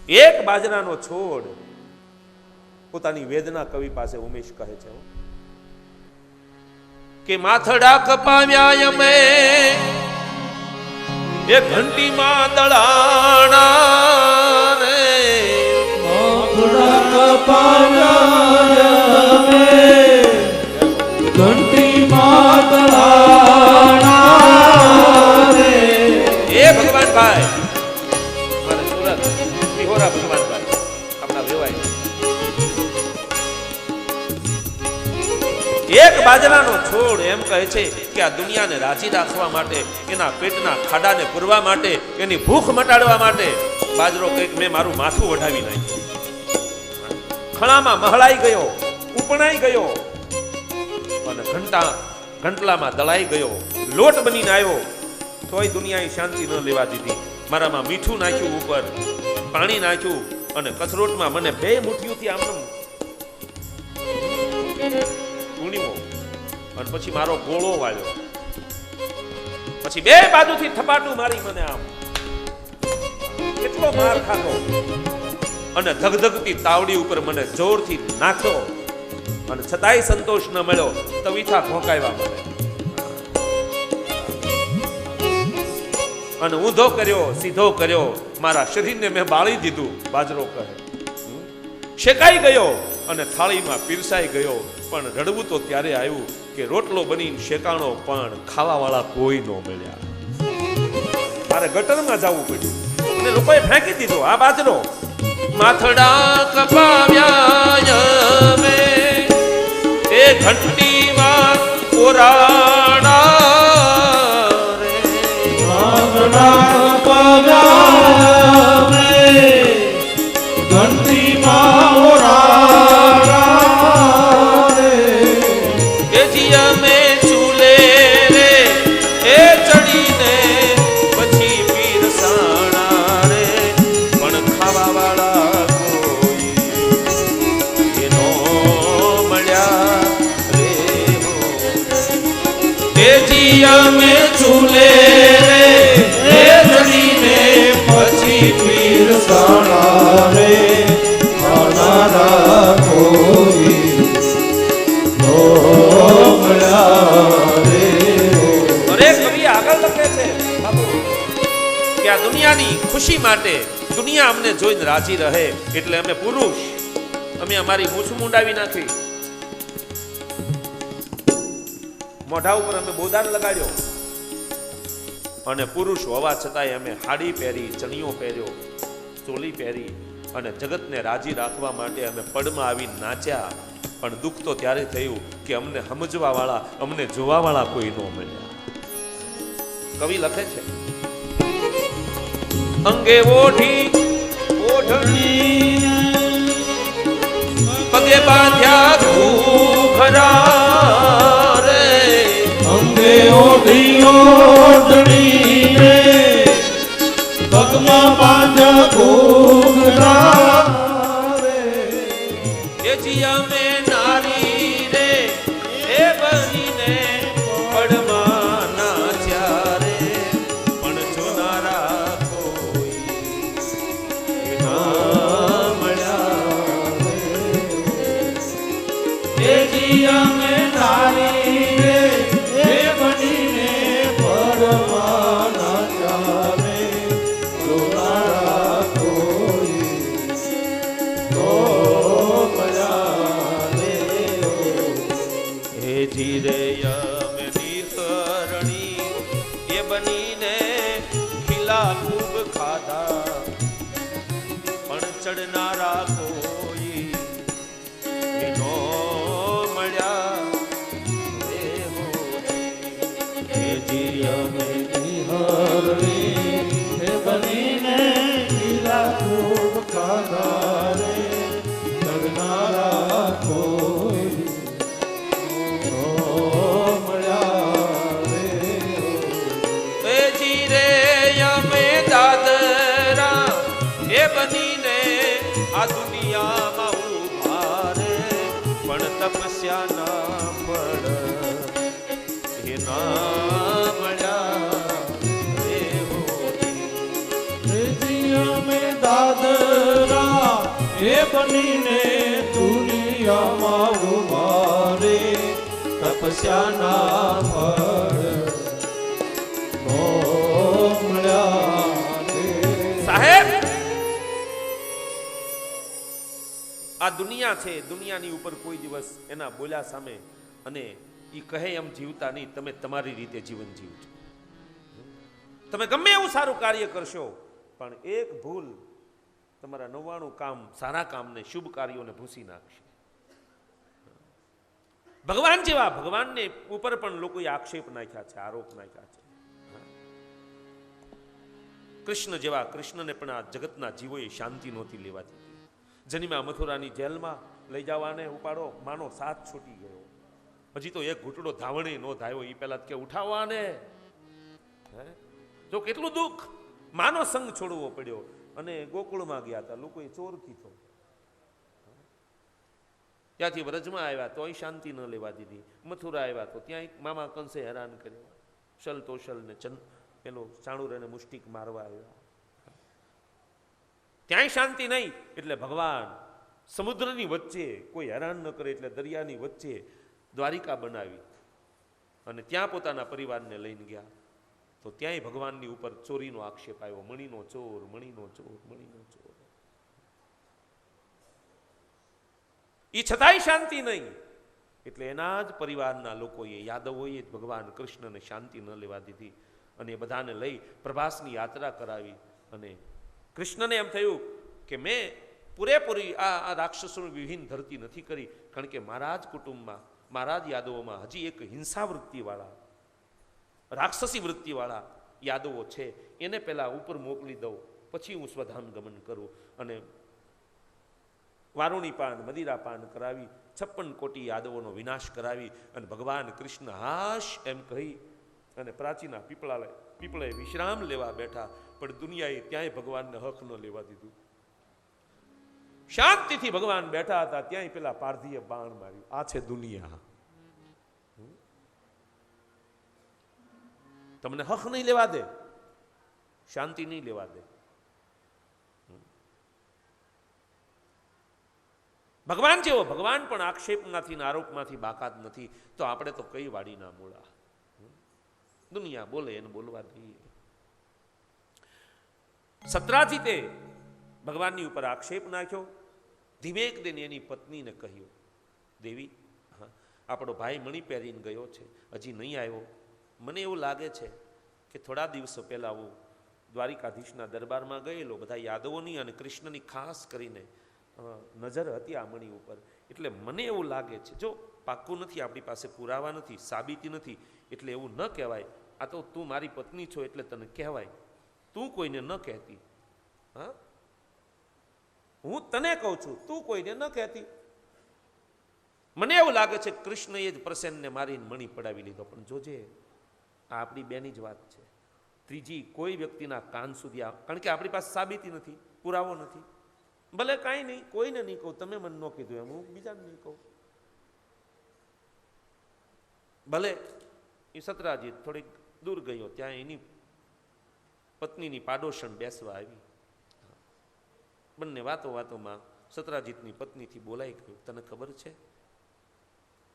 એક બાજરાનો છોડ પોતાની વેદના કવિ પાસે ઉમેશ કહે છે કે માથડા કપાવ્યા અમે એ ઘંટીમાં દળાણા રે, માથડા કપાવ્યા અમે ઘંટીમાં દળાણા રે. એ ભગવાનભાઈ મારે સુરત તિહોરા ભગવાનભાઈ આપણા વેવાય એક બાજરાનો છોડ એમ કહે છે કે આ દુનિયાને રાજી રાખવા માટે, એના પેટના ખાડાને પૂરવા માટે, એની ભૂખ મટાડવા માટે બાજરો કંઈક મેં મારું માથું વઢાવી નાખ્યું, ખણામાં મહળાઈ ગયો, ઉપણાઈ ગયો અને ઘંટલામાં દળાઈ ગયો, લોટ બનીને આવ્યો, તોય દુનિયાએ શાંતિ ન લેવા દીધી. મારામાં મીઠું નાખ્યું, ઉપર પાણી નાખ્યું અને કથરોટમાં મને 2 મુઠ્ઠીઓથી આમ ગુણીવો અને પછી મારો ગોળો વાળ્યો, પછી 2 બાજુથી થપાટું મારી મને આમ કેટલો માર ખાધો અને ધગધગતી તાવડી ઉપર મને જોરથી નાખ્યો અને છતાંય સંતોષ ન મળ્યો. તવીથા ભોંકાવ્યા મને અને ઊંધો કર્યો, સીધો કર્યો, મારા શરીરને મેં બાળી દીધું. બાજરો કહે શેકાઈ ગયો અને થાળીમાં પીરસાઈ ગયો, પણ રડવું તો ત્યારે આવ્યું કે રોટલો બનીને શેકાણો પણ ખાવા વાળા કોઈ ન મળ્યા. મારે ગટરમાં જવું પડ્યું અને લોકોએ ફેંકી દીધો આ બાજરો. માથડા કપાવ્યા મે એ ઘંટીમાં કોરાણા રે, માથડા કપાવ્યા મે ઘંટીમાં ઓરાણા રે. એ જી અમે ચૂલે રે એ ચડીને પછી પીરસાણા રે, પણ ખાવા વાળા કોઈ એનો મળ્યા રે. એ જી અમે ચૂલે રે એ ચડીને પછી પીરસાણા રે, ખાનારા કોઈ નો મળ્યા રે. અરે કવિ આગળ લખે છે બાબુ કે આ દુનિયાની ખુશી માટે, દુનિયા અમને જોઈને રાજી રહે એટલે અમે પુરુષ, અમે અમારી મૂછ મુંડાવી નાખી, મોઢા ઉપર અમે બોદાન લગાડ્યો અને પુરુષ હોવા છતાંય અમે હાડી પહેરી, ચણિયો પહેર્યો, ચોલી પહેરી અને જગતને રાજી રાખવા માટે અમે પડમાં આવી નાચ્યા. પણ દુઃખ તો ત્યારે થયું કે અમને સમજવા વાળા, અમને જોવા વાળા કોઈ ન મળ્યા. કવિ લખે છે અંગે ઓઢી ઓઢણી પગે બાંધ્યા ઘૂઘરા રે, અંગે ઓઢી ઓઢણી રે પગમાં બાંધ્યા ઘૂઘરા રે. એ જી અમે નારી રે એ બનીને પડમાં નાચ્યા રે, પણ જોનારા કોઈ ના મળ્યા રે. એ જી અમે નારી રે એ બનીને પડમાં નાચ્યા રે, જોનારા કોઈ નો મળ્યા રે. હે ધીરે અમે નિહરણી એ બનીને ખીલા ખૂબ ખાધા, પણ ચડનારા કોઈ એનો મળ્યા રે. હે જી અમે નિહરણી એ બનીને ખીલા ખૂબ ખાધા રે, ચડનારા કોઈ નો મળ્યા રે. એ જીરે અમે દાદરા એ બનીને આ દુનિયામાં ઉભા રે, પણ તપસ્યા ના ફળ એના મળ્યા રે. અમે દાદરા એ બનીને દુનિયામાં ઉભારે તપસ્યાના ફળ નો મળ્યા રે. સાહેબ, આ દુનિયા છે, દુનિયાની ઉપર કોઈ દિવસ એના બોલ્યા સામે અને એ કહે એમ જીવતા નહીં. તમે તમારી રીતે જીવન જીવજો. તમે ગમે એવું સારું કાર્ય કરશો, પણ એક ભૂલ તમારા 99 કામ, સારા કામને, શુભ કાર્યોને ભૂસી નાખશે. ભગવાન જેવા ભગવાનને ઉપર પણ લોકોએ આક્ષેપ નાખ્યા છે, આરોપ નાખ્યા છે. કૃષ્ણ જેવા કૃષ્ણને પણ આ જગતના જીવોએ શાંતિ નહોતી લેવા દીધી. જનીમાં મથુરાની જેલમાં લઈ જવાને ઉપાડો, માનો સાથ છૂટી ગયો. હજી તો એક ઘૂંટડો ધાવણે નો ધાયો, એ પહેલા કે ઉઠાવવાને. જો કેટલું દુઃખ, માનો સંગ છોડવો પડ્યો. અને ગોકુળમાં ગયા હતા, લોકોએ ચોર કીધો. ત્યાંથી વ્રજમાં આવ્યા તોય શાંતિ ન લેવા દીધી. મથુરા આવ્યા તો ત્યાં એક મામા કંસે હેરાન કર્યો. શલ તોશલ ને પેલો ચાણુરને મુષ્ટિક મારવા આવ્યા. ત્યાંય શાંતિ નહીં. એટલે ભગવાન સમુદ્રની વચ્ચે કોઈ હેરાન ન કરે એટલે દરિયાની વચ્ચે દ્વારિકા બનાવી અને ત્યાં પોતાના પરિવારને લઈને ગયા. તો ત્યાંય ભગવાનની ઉપર ચોરીનો આક્ષેપ આવ્યો. મણીનો ચોર, મણીનો ચોર, મણીનો ચોર. એ છતાંય શાંતિ નહીં. એટલે એના જ પરિવારના લોકોએ, યાદવોએ જ ભગવાન કૃષ્ણને શાંતિ ન લેવા દીધી અને એ બધાને લઈ પ્રભાસની યાત્રા કરાવી. અને કૃષ્ણને એમ થયું કે મેં પૂરેપૂરી આ રાક્ષસોની વિહીન ધરતી નથી કરી, કારણ કે મારા જ કુટુંબમાં, મારા જ યાદવોમાં હજી એક હિંસા વૃત્તિવાળા, રાક્ષસી વૃત્તિવાળા યાદવો છે. એને પહેલા ઉપર મોકલી દઉં, પછી હું સ્વધામ ગમન કરું. અને વારુણી પાન, મદિરા પાન કરાવી 56 કોટી યાદવોનો વિનાશ કરાવી અને ભગવાન કૃષ્ણ હાશ એમ કહી અને પ્રાચીના પીપળે વિશ્રામ લેવા બેઠા. પણ દુનિયાએ ત્યાંય ભગવાનને હક ન લેવા દીધું. શાંતિથી ભગવાન બેઠા હતા, ત્યાંય પેલા પારધીએ બાણ માર્યું. આ છે દુનિયા. તમને હક નહીં લેવા દે, શાંતિ નહીં લેવા દે. ભગવાન જેવો ભગવાન પણ આક્ષેપમાંથી આરોપમાંથી બાકાત નથી. તો આપણે તો કઈ વાડીના મૂળા. દુનિયા બોલે એને બોલવા દઈએ. સત્રાજીતે ભગવાનની ઉપર આક્ષેપ નાખ્યો. ધીમેક દઈને એની પત્નીને કહ્યું, દેવી, આપણો ભાઈ મણી પહેરીને ગયો છે, હજી નહીં આવ્યો. મને એવું લાગે છે કે થોડા દિવસો પહેલા હું દ્વારિકાધીશના દરબારમાં ગયેલો, બધા યાદવોની અને કૃષ્ણની ખાસ કરીને નજર હતી આ મણી ઉપર. એટલે મને એવું લાગે છે, જો પાક્કું નથી, આપણી પાસે પુરાવા નથી, સાબિતી નથી, એટલે એવું ન કહેવાય. આ તો તું મારી પત્ની છો એટલે તને કહેવાય, તું કોઈને ન કહેતી. હા, હું તને કહું છું, તું કોઈને ન કહેતી. મને એવું લાગે છે કૃષ્ણએ જ પ્રસેનને મારીને મણી પડાવી લીધો. પણ જોજે, આ આપણી બેની જ વાત છે. ત્રીજી કોઈ વ્યક્તિના કાન સુધી કારણ કે આપણી પાસે સાબિતી નથી, પુરાવો નથી. ભલે કાંઈ નહીં, કોઈને નહીં કહું, તમે મને ન કીધું એમ હું બીજાને નહીં કહું. ભલે એ સતરાજીત થોડીક દૂર ગયો, ત્યાં એની પત્નીની પાડોશણ બેસવા આવી. બંને વાતોમાં સતરાજીતની પત્નીથી બોલાઈ ગયું, તને ખબર છે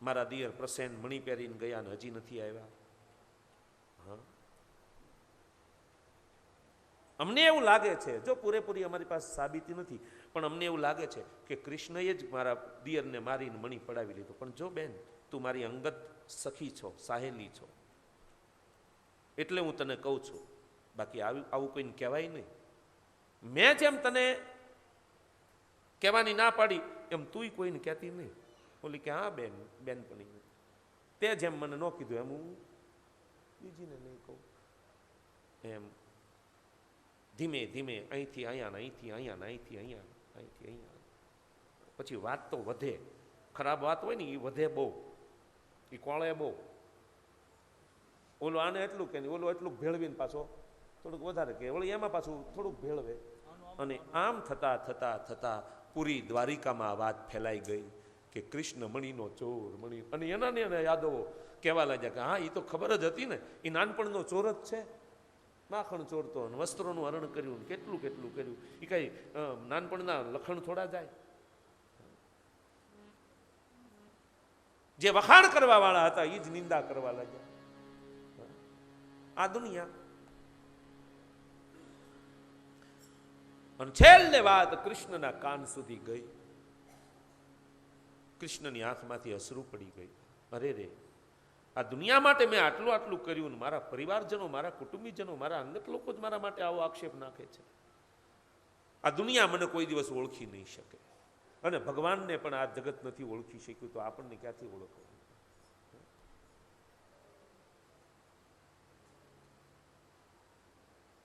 મારા દિયર પ્રસેન મણી પહેરીને ગયા ને હજી નથી આવ્યા? હા, અમને એવું લાગે છે, જો પૂરેપૂરી અમારી પાસે સાબિતી નથી, પણ અમને એવું લાગે છે કે કૃષ્ણએ જ મારા દિયરને મારીને મણી પડાવી લીધો. પણ જો બેન, તું મારી અંગત સખી છો, સાહેલી છો, એટલે હું તને કહું છું. બાકી આવું કોઈને કહેવાય નહીં. મેં જેમ તને કહેવાની ના પાડી એમ તુંય કોઈને કહેતી નહીં. બોલી કે હા બેનપણી, તે જેમ મને ન કીધું એમ હું બીજીને નહીં કહું. એમ ધીમે ધીમે અહીંથી અહીંયા, અહીંથી અહીંયા, અહીંથી અહીંયા, અહીંથી અહીંયા. પછી વાત તો વધે. ખરાબ વાત હોય ને એ વધે બહુ, એ કોળે બહુ. ઓલો આને એટલું કે ઓલો એટલું ભેળવીને પાછો થોડુંક વધારે કે વળી એમાં પાછું થોડુંક ભેળવે. અને આમ થતા થતા થતા પૂરી દ્વારિકામાં વાત ફેલાઈ ગઈ કે કૃષ્ણ મણીનો ચોર, મણી. અને એના યાદવો કહેવા લાગ્યા કે હા, એ તો ખબર જ હતી ને, એ નાનપણનો ચોર જ છે. માખણ ચોરતો અને વસ્ત્રોનું હરણ કર્યું ને કેટલું કેટલું કર્યું. એ કઈ નાનપણના લખણ થોડા જાય? જે વખાણ કરવા વાળા હતા એ જ નિંદા કરવા લાગ્યા. આ દુનિયા. અને છેલ્લે વાત કૃષ્ણના કાન સુધી ગઈ. કૃષ્ણની આંખમાંથી અશ્રુ પડી ગઈ. અરે રે, આ દુનિયા માટે મેં આટલું આટલું કર્યું ને મારા પરિવારજનો, મારા કુટુંબીજનો, મારા અંગત લોકો જ મારા માટે આવો આક્ષેપ નાખે છે. આ દુનિયા મને કોઈ દિવસ ઓળખી નહીં શકે અને ભગવાનને પણ આ જગત નથી ઓળખી શક્યું, તો આપણને ક્યાંથી ઓળખવું?